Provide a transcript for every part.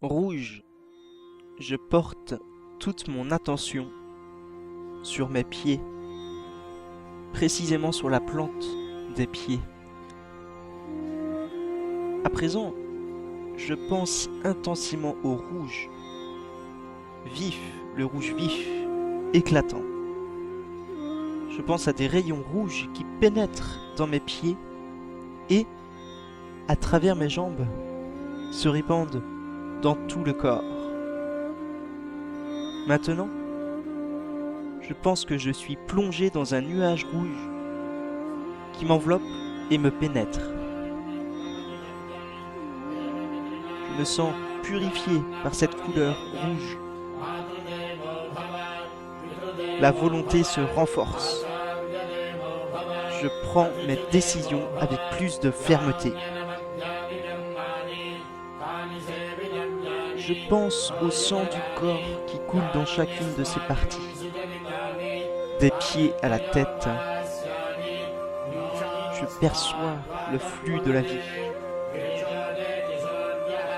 Rouge, je porte toute mon attention sur mes pieds, précisément sur la plante des pieds. À présent, je pense intensément au rouge, vif, le rouge vif, éclatant. Je pense à des rayons rouges qui pénètrent dans mes pieds et, à travers mes jambes, se répandent dans tout le corps. Maintenant, je pense que je suis plongé dans un nuage rouge qui m'enveloppe et me pénètre. Je me sens purifié par cette couleur rouge. La volonté se renforce. Je prends mes décisions avec plus de fermeté. Je pense au sang du corps qui coule dans chacune de ses parties, des pieds à la tête. Je perçois le flux de la vie,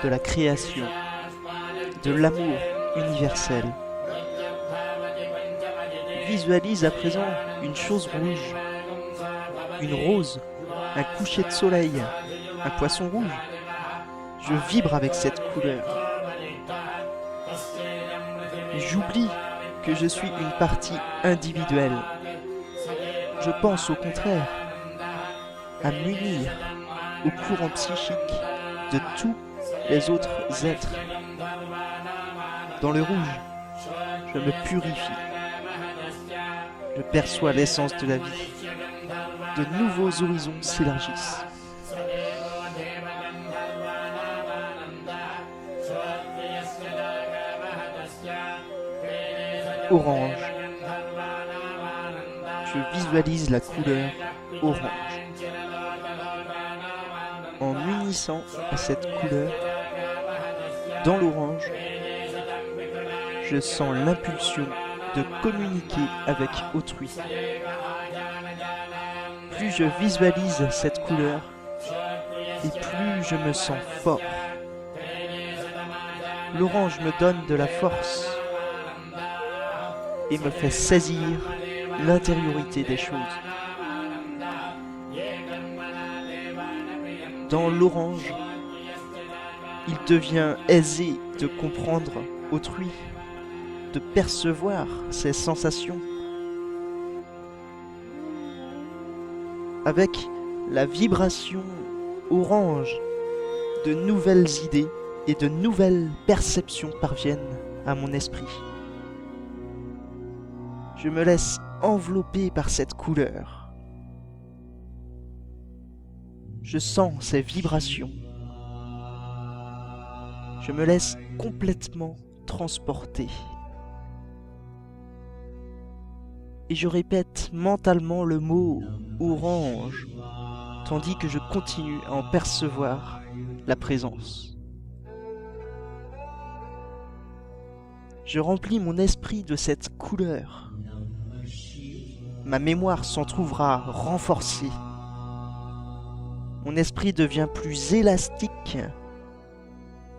de la création, de l'amour universel. Visualise à présent une chose rouge, une rose, un coucher de soleil, un poisson rouge. Je vibre avec cette couleur. J'oublie que je suis une partie individuelle. Je pense au contraire à m'unir au courant psychique de tous les autres êtres. Dans le rouge, je me purifie. Je perçois l'essence de la vie. De nouveaux horizons s'élargissent. Orange. Je visualise la couleur orange. En m'unissant à cette couleur, dans l'orange, je sens l'impulsion de communiquer avec autrui. Plus je visualise cette couleur, et plus je me sens fort. L'orange me donne de la force et me fait saisir l'intériorité des choses. Dans l'orange, il devient aisé de comprendre autrui, de percevoir ses sensations. Avec la vibration orange, de nouvelles idées et de nouvelles perceptions parviennent à mon esprit. Je me laisse envelopper par cette couleur. Je sens ces vibrations. Je me laisse complètement transporter. Et je répète mentalement le mot orange, tandis que je continue à en percevoir la présence. Je remplis mon esprit de cette couleur. Ma mémoire s'en trouvera renforcée. Mon esprit devient plus élastique,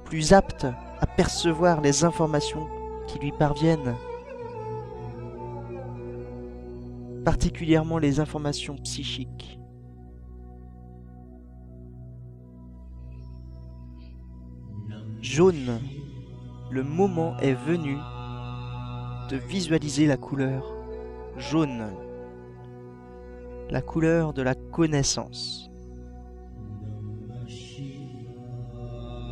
plus apte à percevoir les informations qui lui parviennent, particulièrement les informations psychiques. Jaune, le moment est venu de visualiser la couleur jaune, la couleur de la connaissance.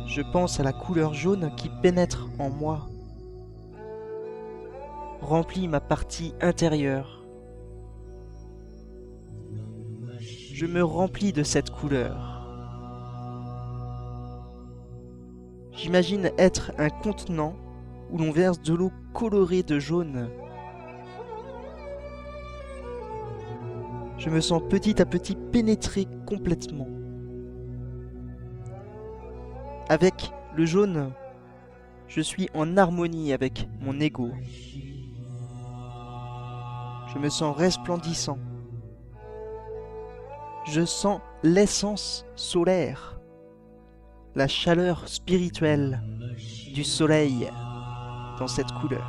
Je pense à la couleur jaune qui pénètre en moi, remplit ma partie intérieure. Je me remplis de cette couleur. J'imagine être un contenant où l'on verse de l'eau colorée de jaune. Je me sens petit à petit pénétré complètement. Avec le jaune, je suis en harmonie avec mon ego. Je me sens resplendissant. Je sens l'essence solaire, la chaleur spirituelle du soleil dans cette couleur.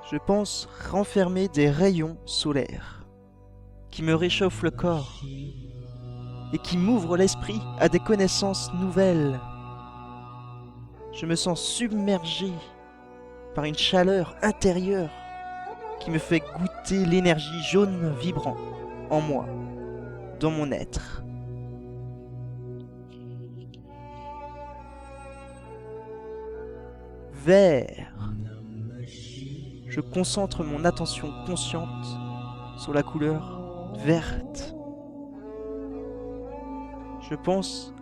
Je pense renfermer des rayons solaires qui me réchauffent le corps et qui m'ouvrent l'esprit à des connaissances nouvelles. Je me sens submergé par une chaleur intérieure qui me fait goûter l'énergie jaune vibrant en moi, dans mon être. Vert. Je concentre mon attention consciente sur la couleur verte. Je pense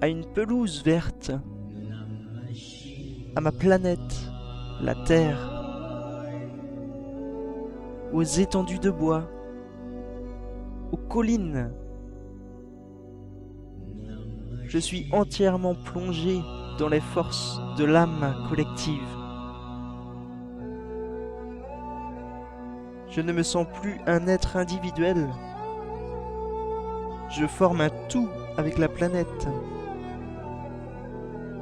à une pelouse verte, à ma planète, la Terre, aux étendues de bois, aux collines. Je suis entièrement plongé dans les forces de l'âme collective. Je ne me sens plus un être individuel. Je forme un tout avec la planète.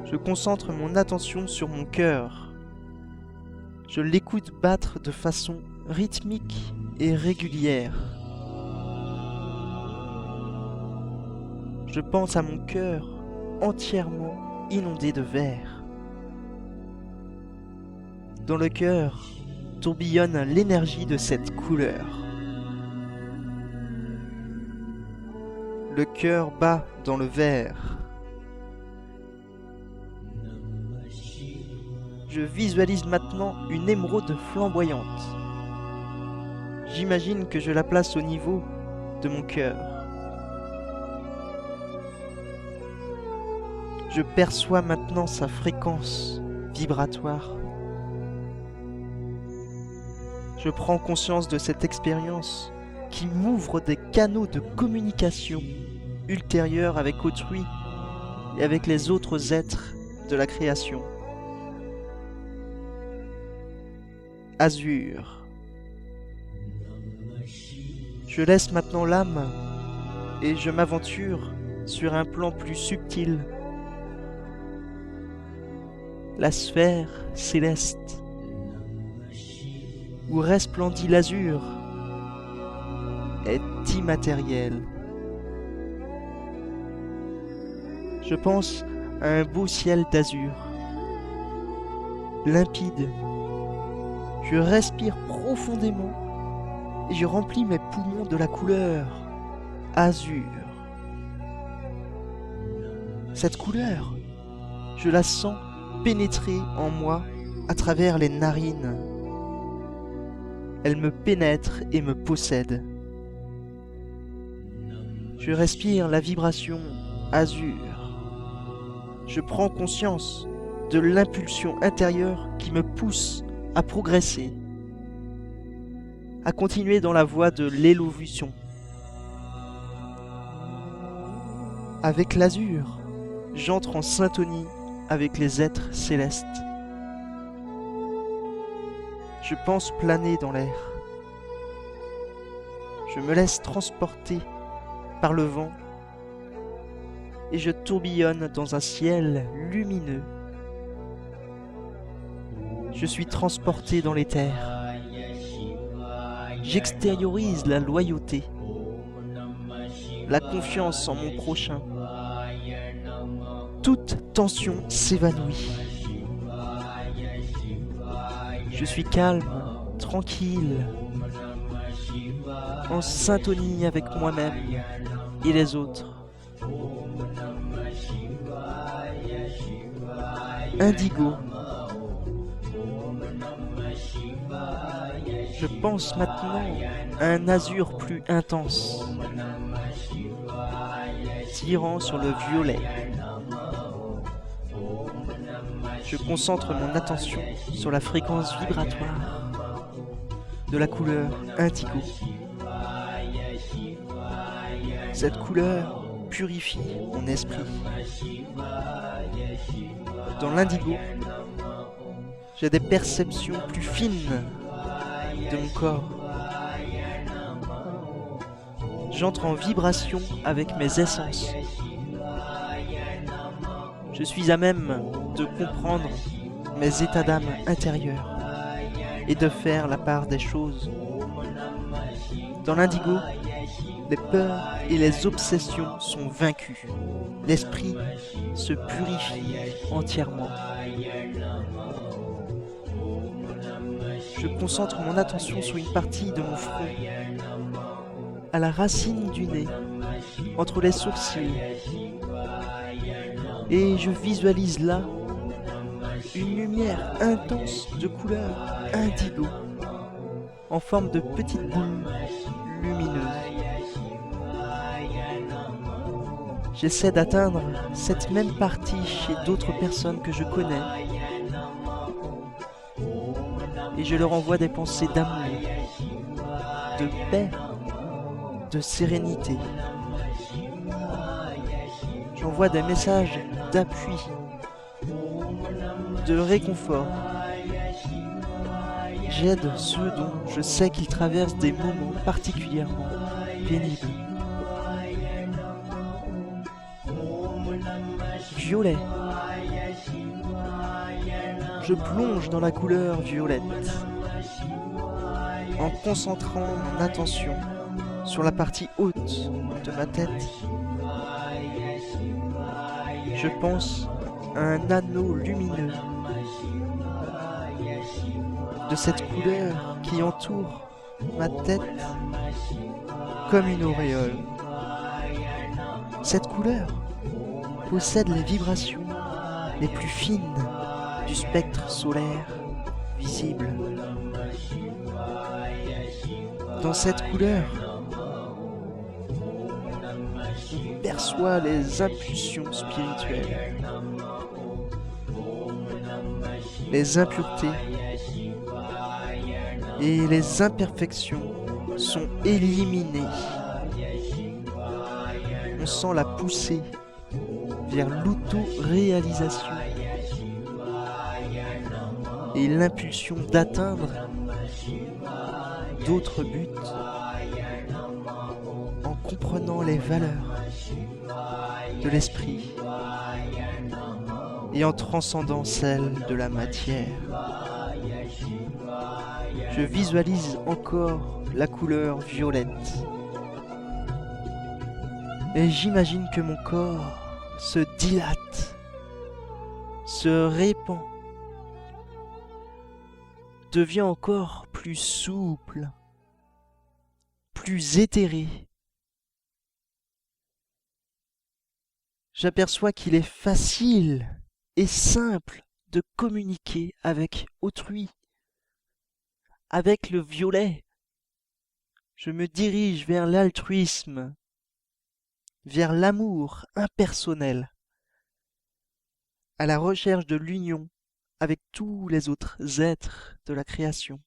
Je concentre mon attention sur mon cœur. Je l'écoute battre de façon rythmique et régulière. Je pense à mon cœur entièrement inondé de vert. Dans le cœur tourbillonne l'énergie de cette couleur. Le cœur bat dans le vert. Je visualise maintenant une émeraude flamboyante. J'imagine que je la place au niveau de mon cœur. Je perçois maintenant sa fréquence vibratoire. Je prends conscience de cette expérience qui m'ouvre des canaux de communication ultérieurs avec autrui et avec les autres êtres de la création. Azur. Je laisse maintenant l'âme et je m'aventure sur un plan plus subtil. La sphère céleste, où resplendit l'azur, est immatérielle. Je pense à un beau ciel d'azur, limpide. Je respire profondément et je remplis mes poumons de la couleur azur. Cette couleur, je la sens pénétrer en moi à travers les narines. Elle me pénètre et me possède. Je respire la vibration azur. Je prends conscience de l'impulsion intérieure qui me pousse à progresser, à continuer dans la voie de l'évolution. Avec l'azur, j'entre en syntonie avec les êtres célestes. Je pense planer dans l'air. Je me laisse transporter par le vent et je tourbillonne dans un ciel lumineux. Je suis transporté dans l'éther. J'extériorise la loyauté, la confiance en mon prochain. Toute tension s'évanouit. Je suis calme, tranquille, en syntonie avec moi-même et les autres. Indigo. Je pense maintenant à un azur plus intense, tirant sur le violet. Je concentre mon attention sur la fréquence vibratoire de la couleur indigo. Cette couleur purifie mon esprit. Dans l'indigo, j'ai des perceptions plus fines de mon corps. J'entre en vibration avec mes essences. Je suis à même de comprendre mes états d'âme intérieurs et de faire la part des choses. Dans l'indigo, les peurs et les obsessions sont vaincues. L'esprit se purifie entièrement. Je concentre mon attention sur une partie de mon front, à la racine du nez, entre les sourcils, et je visualise là une lumière intense de couleur indigo, en forme de petites boules lumineuses. J'essaie d'atteindre cette même partie chez d'autres personnes que je connais, et je leur envoie des pensées d'amour, de paix, de sérénité. J'envoie des messages d'appui, de réconfort. J'aide ceux dont je sais qu'ils traversent des moments particulièrement pénibles. Violet. Je plonge dans la couleur violette en concentrant mon attention sur la partie haute de ma tête. Je pense à un anneau lumineux de cette couleur qui entoure ma tête comme une auréole. Cette couleur possède les vibrations les plus fines du spectre solaire visible. Dans cette couleur, on perçoit les impulsions spirituelles, les impuretés et les imperfections sont éliminées. On sent la poussée vers l'auto-réalisation et l'impulsion d'atteindre d'autres buts en comprenant les valeurs de l'esprit et en transcendant celles de la matière. Je visualise encore la couleur violette et j'imagine que mon corps se dilate, se répand, devient encore plus souple, plus éthéré. J'aperçois qu'il est facile et simple de communiquer avec autrui. Avec le violet, je me dirige vers l'altruisme, vers l'amour impersonnel, à la recherche de l'union avec tous les autres êtres de la création.